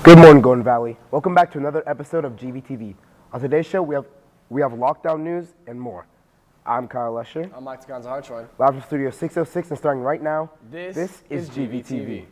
Good morning, Golden Valley. Welcome back to another episode of GVTV. On today's show, we have lockdown news and more. I'm Kyle Usher. I'm DeConza Hartshorne. Live from Studio 606 and starting right now, This is GVTV.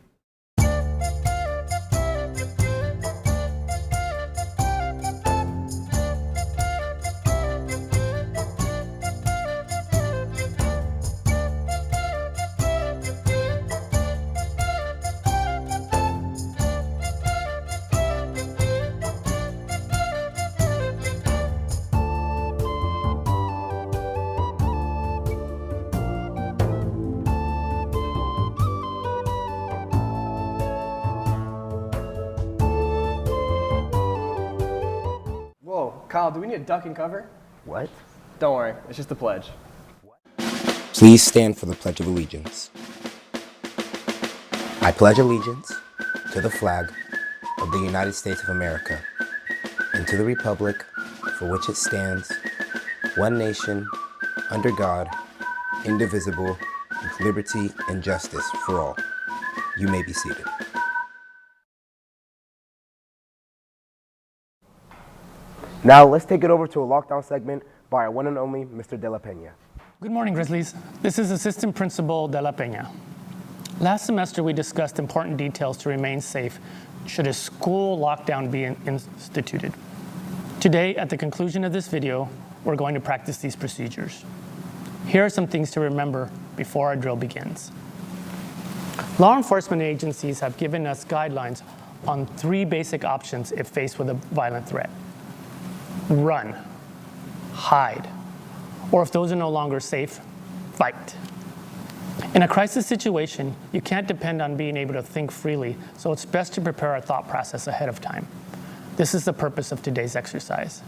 Whoa, Kyle, do we need a duck and cover? What? Don't worry, it's just a pledge. Please stand for the Pledge of Allegiance. I pledge allegiance to the flag of the United States of America and to the republic for which it stands, one nation, under God, indivisible, with liberty and justice for all. You may be seated. Now, let's take it over to a lockdown segment by our one and only Mr. De La Pena. Good morning, Grizzlies. This is Assistant Principal De La Pena. Last semester, we discussed important details to remain safe should a school lockdown be instituted. Today, at the conclusion of this video, we're going to practice these procedures. Here are some things to remember before our drill begins. Law enforcement agencies have given us guidelines on 3 basic options if faced with a violent threat. Run, hide, or if those are no longer safe, fight. In a crisis situation, you can't depend on being able to think freely, so it's best to prepare our thought process ahead of time. This is the purpose of today's exercise.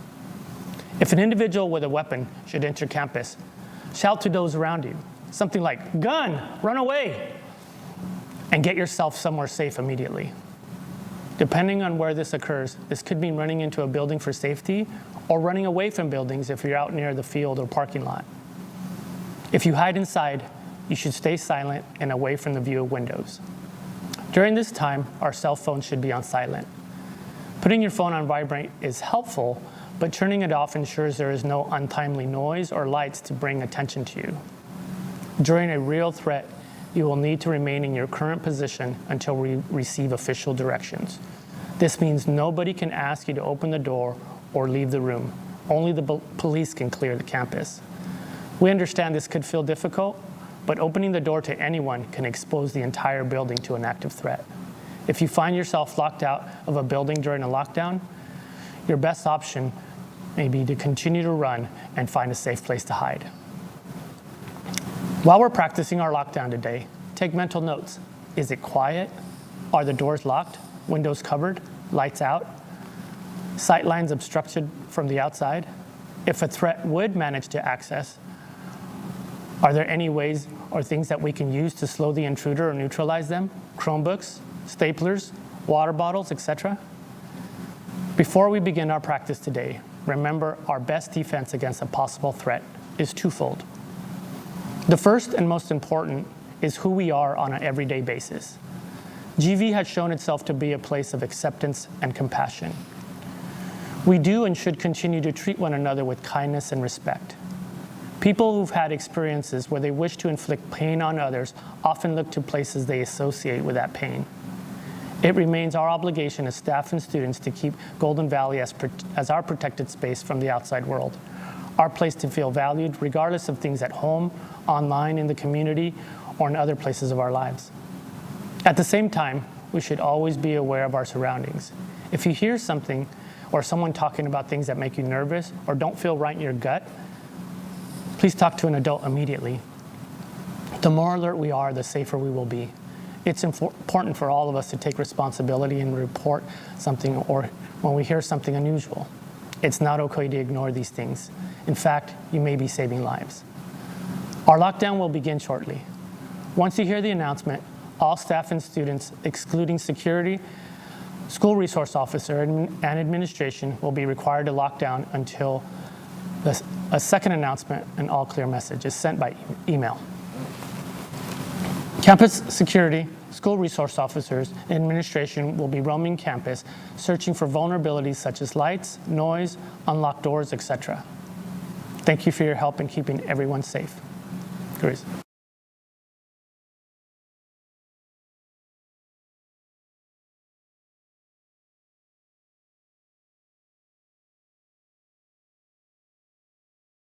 If an individual with a weapon should enter campus, shout to those around you, something like, "Gun, run away," and get yourself somewhere safe immediately. Depending on where this occurs, this could mean running into a building for safety or running away from buildings if you're out near the field or parking lot. If you hide inside, you should stay silent and away from the view of windows. During this time, our cell phones should be on silent. Putting your phone on vibrate is helpful, but turning it off ensures there is no untimely noise or lights to bring attention to you. During a real threat, you will need to remain in your current position until we receive official directions. This means nobody can ask you to open the door or leave the room. Only the police can clear the campus. We understand this could feel difficult, but opening the door to anyone can expose the entire building to an active threat. If you find yourself locked out of a building during a lockdown, your best option may be to continue to run and find a safe place to hide. While we're practicing our lockdown today, take mental notes. Is it quiet? Are the doors locked? Windows covered? Lights out? Sight lines obstructed from the outside? If a threat would manage to access, are there any ways or things that we can use to slow the intruder or neutralize them? Chromebooks, staplers, water bottles, etc.? Before we begin our practice today, remember our best defense against a possible threat is twofold. The first and most important is who we are on an everyday basis. GV has shown itself to be a place of acceptance and compassion. We do and should continue to treat one another with kindness and respect. People who've had experiences where they wish to inflict pain on others often look to places they associate with that pain. It remains our obligation as staff and students to keep Golden Valley as our protected space from the outside world, our place to feel valued regardless of things at home, online, in the community, or in other places of our lives. At the same time, we should always be aware of our surroundings. If you hear something or someone talking about things that make you nervous or don't feel right in your gut, please talk to an adult immediately. The more alert we are, the safer we will be. It's important for all of us to take responsibility and report something or when we hear something unusual. It's not okay to ignore these things. In fact, you may be saving lives. Our lockdown will begin shortly. Once you hear the announcement, all staff and students, excluding security, school resource officer, and administration will be required to lock down until a second announcement and all clear message is sent by email. Campus security, school resource officers, and administration will be roaming campus, searching for vulnerabilities such as lights, noise, unlocked doors, etc. Thank you for your help in keeping everyone safe. Grace.